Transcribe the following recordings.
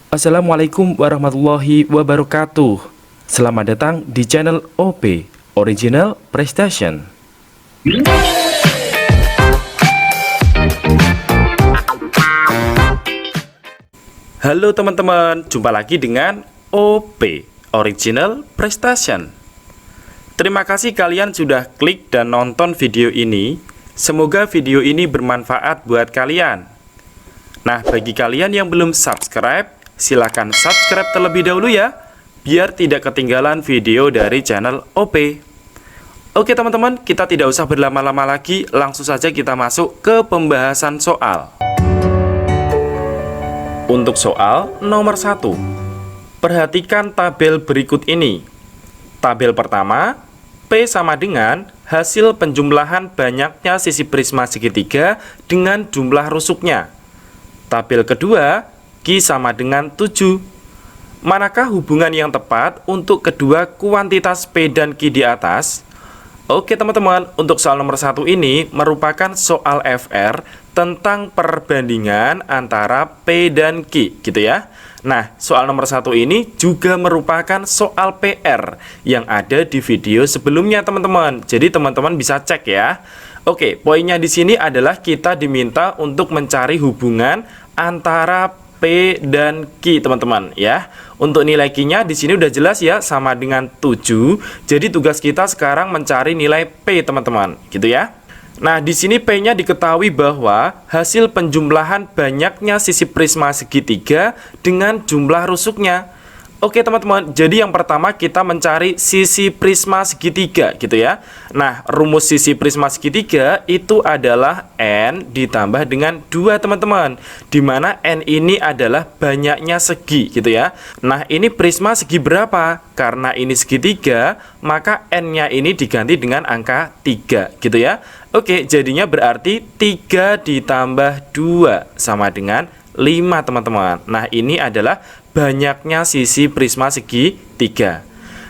Assalamualaikum warahmatullahi wabarakatuh. Selamat datang di channel OP Original Prestation. Halo teman-teman, jumpa lagi dengan OP Original Prestation. Terima kasih kalian sudah klik dan nonton video ini. Semoga video ini bermanfaat buat kalian. Nah, bagi kalian yang belum subscribe, silahkan subscribe terlebih dahulu ya, biar tidak ketinggalan video dari channel OP. Oke teman-teman, kita tidak usah berlama-lama lagi, langsung saja kita masuk ke pembahasan soal. Untuk soal nomor 1, perhatikan tabel berikut ini. Tabel pertama, P sama dengan hasil penjumlahan banyaknya sisi prisma segitiga dengan jumlah rusuknya. Tabel kedua, Q sama dengan 7. Manakah hubungan yang tepat untuk kedua kuantitas P dan Q di atas? Oke teman-teman, untuk soal nomor 1 ini merupakan soal FR tentang perbandingan antara P dan Q, gitu ya. Nah, soal nomor 1 ini juga merupakan soal PR yang ada di video sebelumnya teman-teman. Jadi teman-teman bisa cek ya. Oke, poinnya di sini adalah kita diminta untuk mencari hubungan antara P dan Q teman-teman ya. Untuk nilai Q-nya di sini udah jelas ya, sama dengan 7. Jadi tugas kita sekarang mencari nilai P teman-teman, gitu ya. Nah, di sini P-nya diketahui bahwa hasil penjumlahan banyaknya sisi prisma segitiga dengan jumlah rusuknya. Oke teman-teman, jadi yang pertama kita mencari sisi prisma segitiga gitu ya. Nah, rumus sisi prisma segitiga itu adalah N ditambah dengan 2 teman-teman, dimana N ini adalah banyaknya segi gitu ya. Nah, ini prisma segi berapa? Karena ini segitiga, maka N-nya ini diganti dengan angka 3 gitu ya. Oke, jadinya berarti 3 ditambah 2 sama dengan 5 teman-teman. Nah, ini adalah banyaknya sisi prisma segitiga.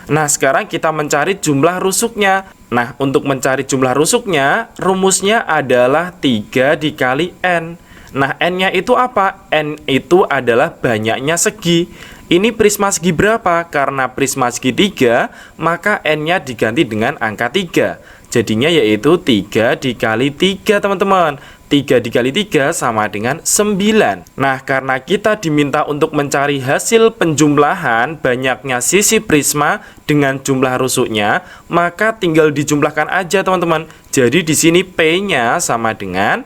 Nah, sekarang kita mencari jumlah rusuknya. Nah, untuk mencari jumlah rusuknya, rumusnya adalah 3 dikali N. Nah, N-nya itu apa? N itu adalah banyaknya segi. Ini prisma segi berapa? Karena prisma segitiga, maka N-nya diganti dengan angka 3. Jadinya yaitu 3 dikali 3 teman-teman. 3 dikali 3 sama dengan 9. Nah, karena kita diminta untuk mencari hasil penjumlahan banyaknya sisi prisma dengan jumlah rusuknya, maka tinggal dijumlahkan aja teman-teman. Jadi di sini P-nya sama dengan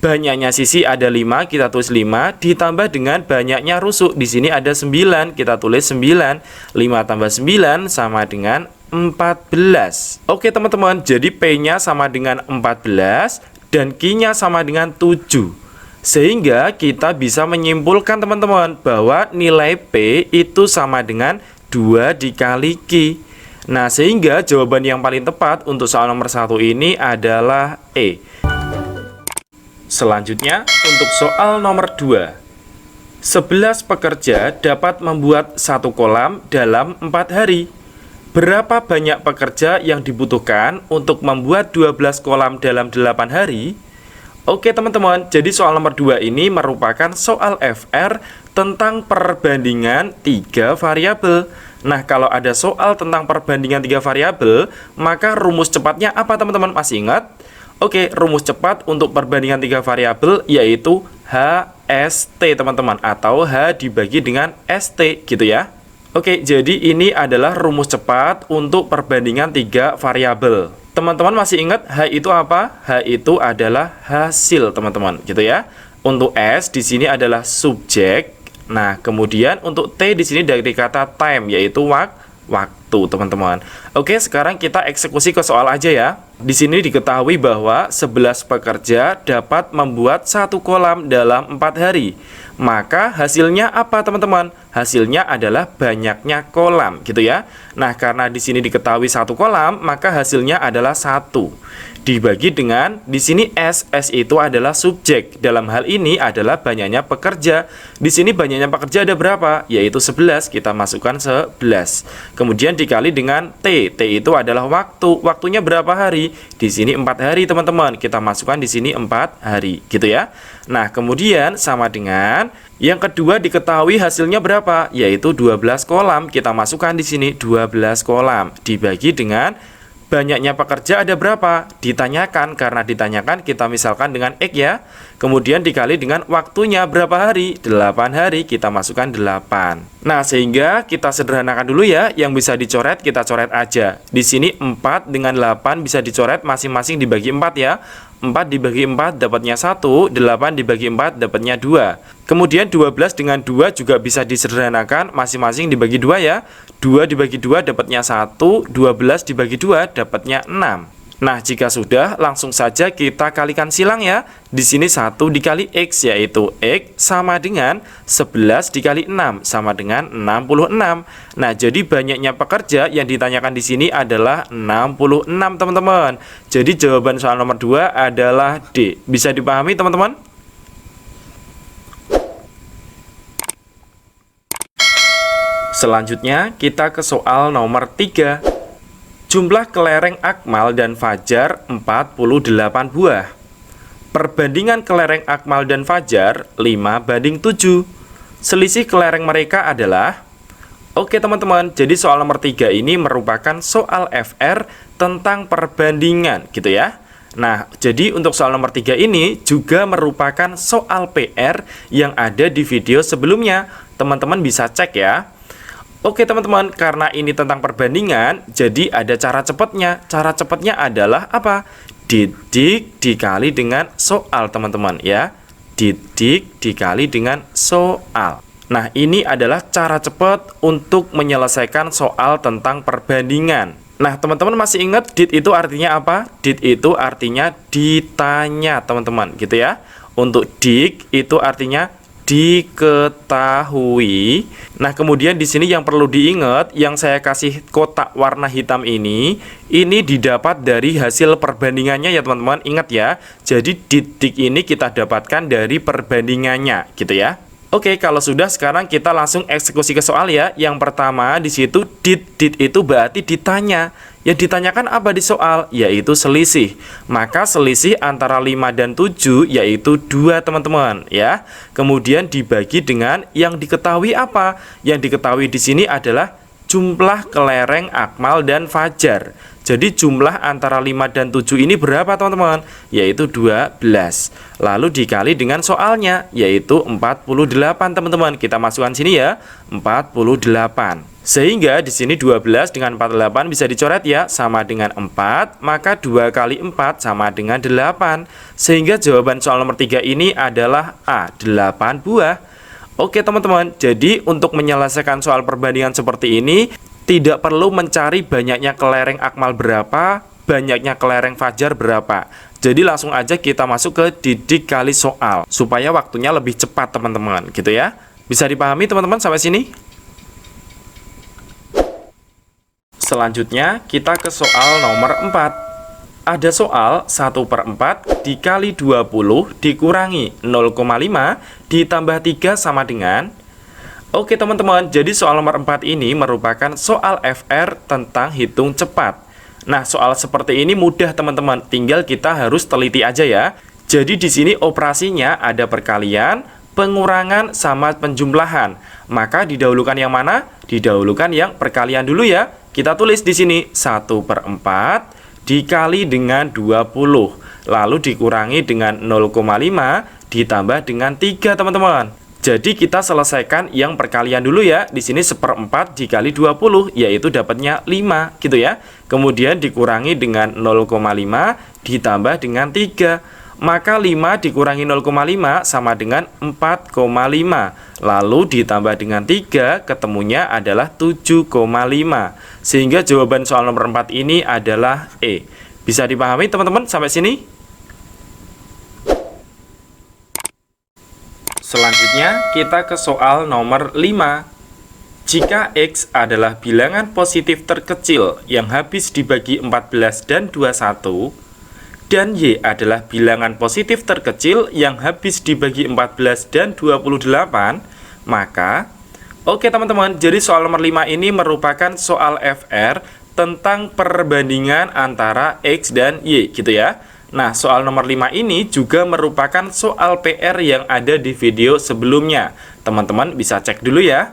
banyaknya sisi ada 5, kita tulis 5, ditambah dengan banyaknya rusuk. Di sini ada 9, kita tulis 9. 5 tambah 9 sama dengan 14. Oke teman-teman, jadi P-nya sama dengan 14 dan Q-nya sama dengan 7. Sehingga kita bisa menyimpulkan teman-teman bahwa nilai P itu sama dengan 2 dikali Q. Nah, sehingga jawaban yang paling tepat untuk soal nomor 1 ini adalah E. Selanjutnya, untuk soal nomor 2. 11 pekerja dapat membuat satu kolam dalam 4 hari. Berapa banyak pekerja yang dibutuhkan untuk membuat 12 kolam dalam 8 hari? Oke teman-teman, jadi soal nomor 2 ini merupakan soal FR tentang perbandingan 3 variabel. Nah, kalau ada soal tentang perbandingan 3 variabel, maka rumus cepatnya apa teman-teman? Masih ingat? Oke, rumus cepat untuk perbandingan 3 variabel yaitu HST teman-teman, atau H dibagi dengan ST gitu ya. Oke, jadi ini adalah rumus cepat untuk perbandingan 3 variabel. Teman-teman masih ingat H itu apa? H itu adalah hasil, teman-teman, gitu ya. Untuk S di sini adalah subjek. Nah, kemudian untuk T di sini dari kata time, yaitu waktu, teman-teman. Oke, sekarang kita eksekusi ke soal aja ya. Di sini diketahui bahwa 11 pekerja dapat membuat satu kolam dalam 4 hari. Maka hasilnya apa teman-teman? Hasilnya adalah banyaknya kolam gitu ya. Nah, karena di sini diketahui satu kolam, maka hasilnya adalah 1. Dibagi dengan di sini S itu adalah subjek. Dalam hal ini adalah banyaknya pekerja. Di sini banyaknya pekerja ada berapa? Yaitu 11. Kita masukkan 11. Kemudian dikali dengan T. T itu adalah waktu. Waktunya berapa hari? Di sini 4 hari, teman-teman. Kita masukkan di sini 4 hari, gitu ya. Nah, kemudian sama dengan yang kedua diketahui hasilnya berapa? Yaitu 12 kolam. Kita masukkan di sini 12 kolam. Dibagi dengan banyaknya pekerja ada berapa? Ditanyakan, karena ditanyakan kita misalkan dengan X ya. Kemudian dikali dengan waktunya berapa hari? 8 hari, kita masukkan 8. Nah, sehingga kita sederhanakan dulu ya. Yang bisa dicoret, kita coret aja. Di sini 4 dengan 8 bisa dicoret masing-masing dibagi 4 ya. 4 dibagi 4 dapatnya 1, 8 dibagi 4 dapatnya 2. Kemudian 12 dengan 2 juga bisa disederhanakan masing-masing dibagi 2 ya. 2 dibagi 2 dapatnya 1, 12 dibagi 2 dapatnya 6. Nah, jika sudah, langsung saja kita kalikan silang ya. Di sini 1 dikali X, yaitu X sama dengan 11 dikali 6, sama dengan 66. Nah, jadi banyaknya pekerja yang ditanyakan di sini adalah 66, teman-teman. Jadi jawaban soal nomor 2 adalah D. Bisa dipahami, teman-teman? Selanjutnya, kita ke soal nomor 3. Jumlah kelereng Akmal dan Fajar 48 buah. Perbandingan kelereng Akmal dan Fajar 5:7. Selisih kelereng mereka adalah... Oke teman-teman, jadi soal nomor 3 ini merupakan soal FR tentang perbandingan gitu ya. Nah, jadi untuk soal nomor 3 ini juga merupakan soal PR yang ada di video sebelumnya. Teman-teman bisa cek ya. Oke teman-teman, karena ini tentang perbandingan, jadi ada cara cepatnya. Cara cepatnya adalah apa? Didik dikali dengan soal, teman-teman ya. Didik dikali dengan soal. Nah, ini adalah cara cepat untuk menyelesaikan soal tentang perbandingan. Nah, teman-teman masih ingat did itu artinya apa? Did itu artinya ditanya, teman-teman, gitu ya. Untuk dik itu artinya diketahui. Nah, kemudian di sini yang perlu diingat, yang saya kasih kotak warna hitam ini didapat dari hasil perbandingannya ya, teman-teman. Ingat ya. Jadi didik ini kita dapatkan dari perbandingannya, gitu ya. Oke, kalau sudah sekarang kita langsung eksekusi ke soal ya. Yang pertama di situ did itu berarti ditanya. Yang ditanyakan apa di soal? Yaitu selisih. Maka selisih antara 5 dan 7 yaitu 2, teman-teman ya. Kemudian dibagi dengan yang diketahui apa? Yang diketahui di sini adalah jumlah kelereng Akmal dan Fajar. Jadi jumlah antara 5 dan 7 ini berapa, teman-teman? Yaitu 12. Lalu dikali dengan soalnya, yaitu 48, teman-teman. Kita masukkan sini ya, 48. Sehingga di sini 12 dengan 48 bisa dicoret ya, sama dengan 4. Maka 2 kali 4 sama dengan 8. Sehingga jawaban soal nomor 3 ini adalah A, 8 buah. Oke teman-teman, jadi untuk menyelesaikan soal perbandingan seperti ini, tidak perlu mencari banyaknya kelereng Akmal berapa, banyaknya kelereng Fajar berapa. Jadi langsung aja kita masuk ke didik kali soal, supaya waktunya lebih cepat teman-teman, gitu ya. Bisa dipahami teman-teman sampai sini? Selanjutnya kita ke soal nomor 4. Ada soal 1/4 dikali 20 dikurangi 0,5 ditambah 3 sama dengan... Oke teman-teman, jadi soal nomor 4 ini merupakan soal FR tentang hitung cepat. Nah, soal seperti ini mudah teman-teman, tinggal kita harus teliti aja ya. Jadi di sini operasinya ada perkalian, pengurangan, sama penjumlahan. Maka didahulukan yang mana? Didahulukan yang perkalian dulu ya. Kita tulis di sini 1/4 dikali dengan 20. Lalu dikurangi dengan 0,5 ditambah dengan 3, teman-teman. Jadi kita selesaikan yang perkalian dulu ya. Di sini 1/4 dikali 20 yaitu dapatnya 5 gitu ya. Kemudian dikurangi dengan 0,5 ditambah dengan 3. Maka 5 dikurangi 0,5 sama dengan 4,5. Lalu ditambah dengan 3 ketemunya adalah 7,5. Sehingga jawaban soal nomor 4 ini adalah E. Bisa dipahami teman-teman sampai sini? Selanjutnya kita ke soal nomor 5. Jika X adalah bilangan positif terkecil yang habis dibagi 14 dan 21, dan Y adalah bilangan positif terkecil yang habis dibagi 14 dan 28, maka Oke teman-teman, jadi soal nomor 5 ini merupakan soal FR tentang perbandingan antara X dan Y gitu ya. Nah, soal nomor 5 ini juga merupakan soal PR yang ada di video sebelumnya. Teman-teman bisa cek dulu ya.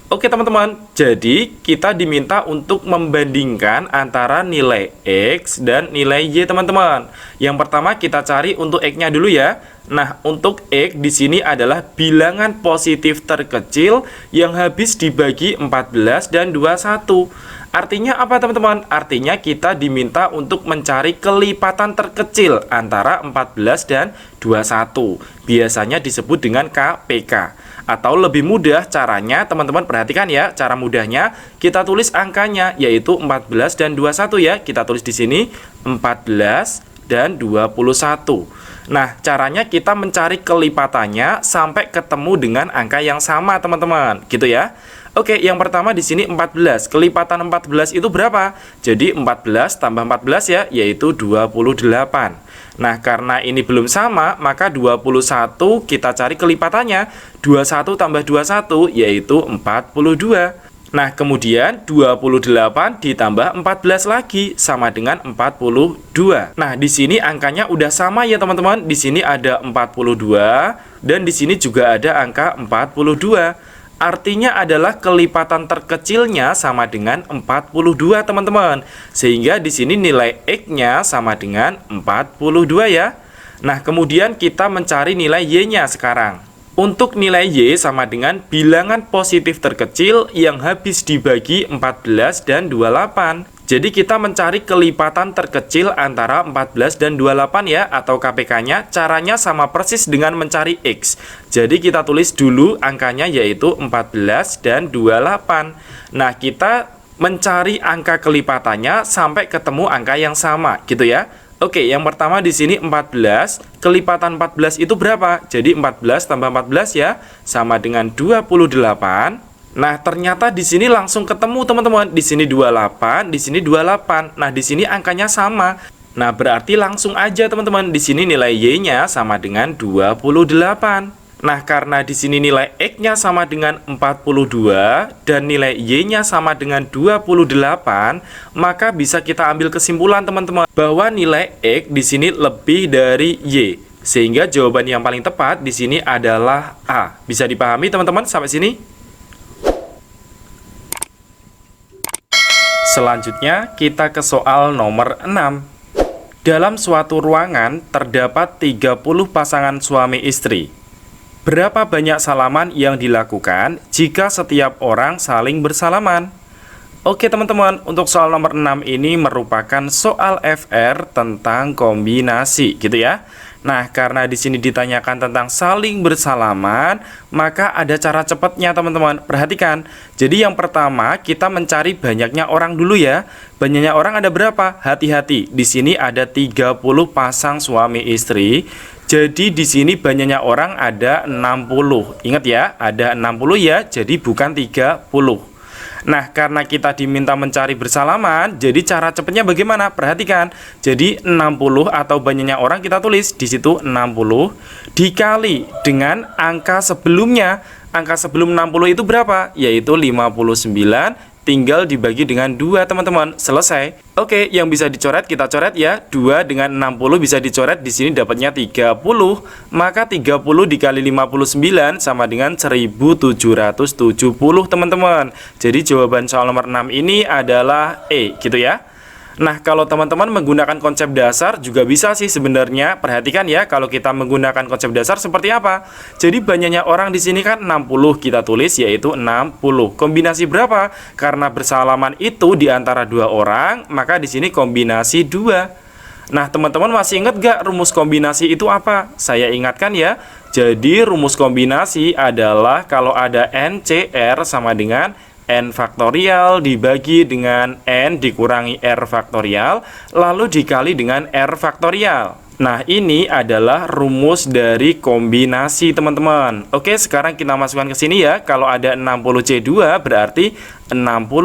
Oke teman-teman, jadi kita diminta untuk membandingkan antara nilai X dan nilai Y teman-teman. Yang pertama kita cari untuk X-nya dulu ya. Nah, untuk X di sini adalah bilangan positif terkecil yang habis dibagi 14 dan 21. Artinya apa teman-teman? Artinya kita diminta untuk mencari kelipatan terkecil antara 14 dan 21. Biasanya disebut dengan KPK. Atau lebih mudah caranya, teman-teman perhatikan ya, cara mudahnya kita tulis angkanya yaitu 14 dan 21 ya. Kita tulis di sini 14 dan 21. Nah, caranya kita mencari kelipatannya sampai ketemu dengan angka yang sama, teman-teman. Gitu ya. Oke, yang pertama di sini 14. Kelipatan 14 itu berapa? Jadi 14 tambah 14 ya, yaitu 28. Nah, karena ini belum sama, maka 21 kita cari kelipatannya. 21 tambah 21 yaitu 42. Nah, kemudian 28 ditambah 14 lagi sama dengan 42. Nah, di sini angkanya udah sama ya, teman-teman. Di sini ada 42 dan di sini juga ada angka 42. Artinya adalah kelipatan terkecilnya sama dengan 42, teman-teman. Sehingga di sini nilai X-nya sama dengan 42 ya. Nah, kemudian kita mencari nilai Y-nya sekarang. Untuk nilai Y sama dengan bilangan positif terkecil yang habis dibagi 14 dan 28. Jadi kita mencari kelipatan terkecil antara 14 dan 28 ya, atau KPK-nya. Caranya sama persis dengan mencari X. Jadi kita tulis dulu angkanya yaitu 14 dan 28. Nah, kita mencari angka kelipatannya sampai ketemu angka yang sama gitu ya. Oke, yang pertama di sini 14. Kelipatan 14 itu berapa? Jadi 14 tambah 14 ya, sama dengan 28. Nah, ternyata di sini langsung ketemu, teman-teman. Di sini 28, di sini 28. Nah, di sini angkanya sama. Nah, berarti langsung aja, teman-teman. Di sini nilai Y-nya sama dengan 28. Nah, karena di sini nilai X-nya sama dengan 42 dan nilai Y-nya sama dengan 28, maka bisa kita ambil kesimpulan, teman-teman, bahwa nilai X di sini lebih dari Y. Sehingga jawaban yang paling tepat di sini adalah A. Bisa dipahami, teman-teman, sampai sini? Selanjutnya kita ke soal nomor 6. Dalam suatu ruangan terdapat 30 pasangan suami istri. Berapa banyak salaman yang dilakukan jika setiap orang saling bersalaman? Oke teman-teman, untuk soal nomor 6 ini merupakan soal FR tentang kombinasi gitu ya. Nah, karena di sini ditanyakan tentang saling bersalaman, maka ada cara cepatnya, teman-teman. Perhatikan. Jadi yang pertama, kita mencari banyaknya orang dulu ya. Banyaknya orang ada berapa? Hati-hati. Di sini ada 30 pasang suami istri. Jadi di sini banyaknya orang ada 60. Ingat ya, ada 60 ya. Jadi bukan 30. Nah, karena kita diminta mencari bersalaman, jadi cara cepatnya bagaimana? Perhatikan. Jadi 60 atau banyaknya orang kita tulis di situ 60 dikali dengan angka sebelumnya. Angka sebelum 60 itu berapa? Yaitu 59, tinggal dibagi dengan 2, teman-teman. Selesai. Oke, yang bisa dicoret kita coret ya. 2 dengan 60 bisa dicoret, di sini dapatnya 30. Maka 30 dikali 59 sama dengan 1770, teman-teman. Jadi jawaban soal nomor 6 ini adalah E, gitu ya. Nah, kalau teman-teman menggunakan konsep dasar juga bisa sih sebenarnya. Perhatikan ya, kalau kita menggunakan konsep dasar seperti apa. Jadi banyaknya orang di sini kan 60, kita tulis yaitu 60. Kombinasi berapa? Karena bersalaman itu di antara 2 orang, maka di sini kombinasi 2. Nah, teman-teman masih ingat gak rumus kombinasi itu apa? Saya ingatkan ya. Jadi rumus kombinasi adalah kalau ada NCR sama dengan N faktorial dibagi dengan N dikurangi R faktorial, lalu dikali dengan R faktorial. Nah, ini adalah rumus dari kombinasi, teman-teman. Oke, sekarang kita masukkan ke sini ya. Kalau ada 60C2 berarti 60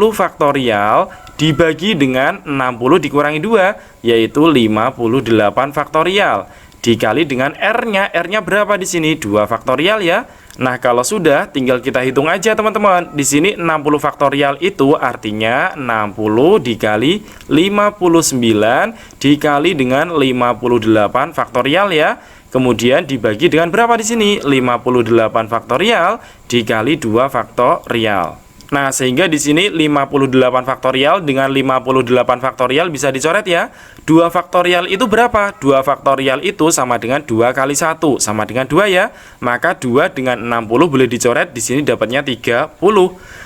faktorial dibagi dengan 60 dikurangi 2, yaitu 58 faktorial. Dikali dengan R-nya. R-nya berapa di sini? 2 faktorial ya. Nah, kalau sudah, tinggal kita hitung aja teman-teman. Di sini 60 faktorial itu artinya 60 dikali 59 dikali dengan 58 faktorial ya. Kemudian dibagi dengan berapa di sini? 58 faktorial dikali 2 faktorial. Nah, sehingga di sini 58 faktorial dengan 58 faktorial bisa dicoret ya. 2 faktorial itu berapa? 2 faktorial itu sama dengan 2 kali 1, sama dengan 2 ya. Maka 2 dengan 60 boleh dicoret, di sini dapatnya 30.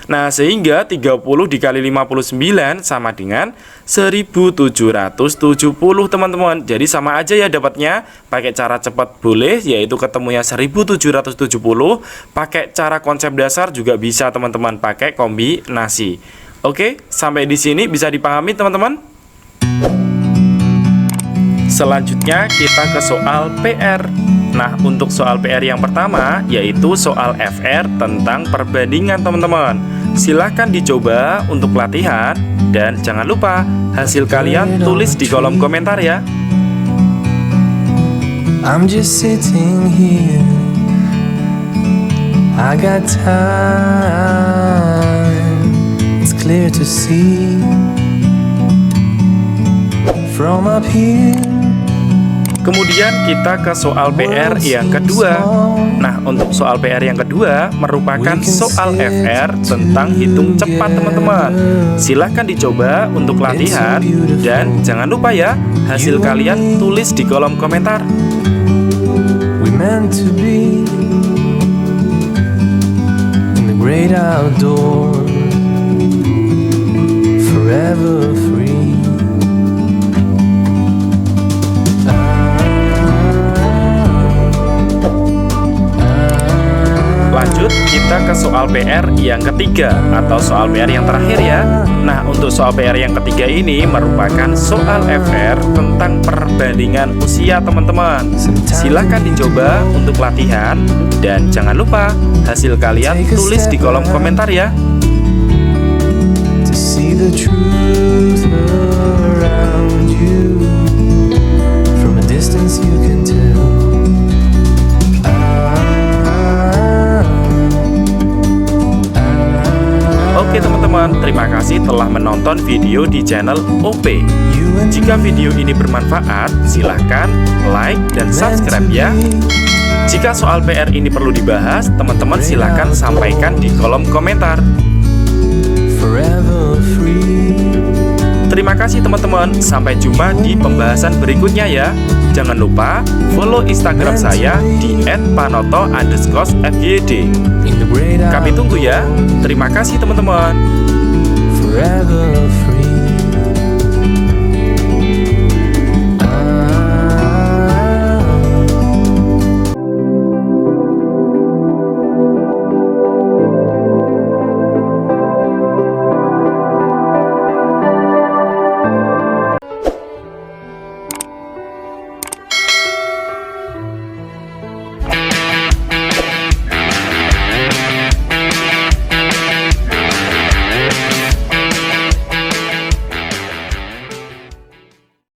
Nah, sehingga 30 dikali 59 sama dengan 1770 teman-teman. Jadi sama aja ya dapatnya. Pakai cara cepat boleh, yaitu ketemunya 1770. Pakai cara konsep dasar juga bisa teman-teman, pakai kombinasi. Oke, sampai di sini bisa dipahami teman-teman? Selanjutnya kita ke soal PR. Nah, untuk soal PR yang pertama yaitu soal FR tentang perbandingan teman-teman. Silahkan dicoba untuk latihan dan jangan lupa hasil kalian tulis di kolom komentar ya. I'm just sitting here, I got time, it's clear to see from up here. Kemudian kita ke soal PR yang kedua. Nah, untuk soal PR yang kedua merupakan soal FR tentang hitung cepat teman-teman. Silahkan dicoba untuk latihan dan jangan lupa ya hasil kalian tulis di kolom komentar. We meant to be in the great outdoors, forever free. Lanjut, kita ke soal PR yang ketiga atau soal PR yang terakhir ya. Nah, untuk soal PR yang ketiga ini merupakan soal FR tentang perbandingan usia teman-teman. Silahkan dicoba untuk latihan dan jangan lupa hasil kalian tulis di kolom komentar ya. To see the truth around you, from a distance you can tell. Oke teman-teman, terima kasih telah menonton video di channel OP. Jika video ini bermanfaat, silahkan like dan subscribe ya. Jika soal PR ini perlu dibahas, teman-teman silahkan sampaikan di kolom komentar. Terima kasih teman-teman, sampai jumpa di pembahasan berikutnya ya. Jangan lupa follow Instagram saya di @panoto_fyd. Kami tunggu ya. Terima kasih teman-teman.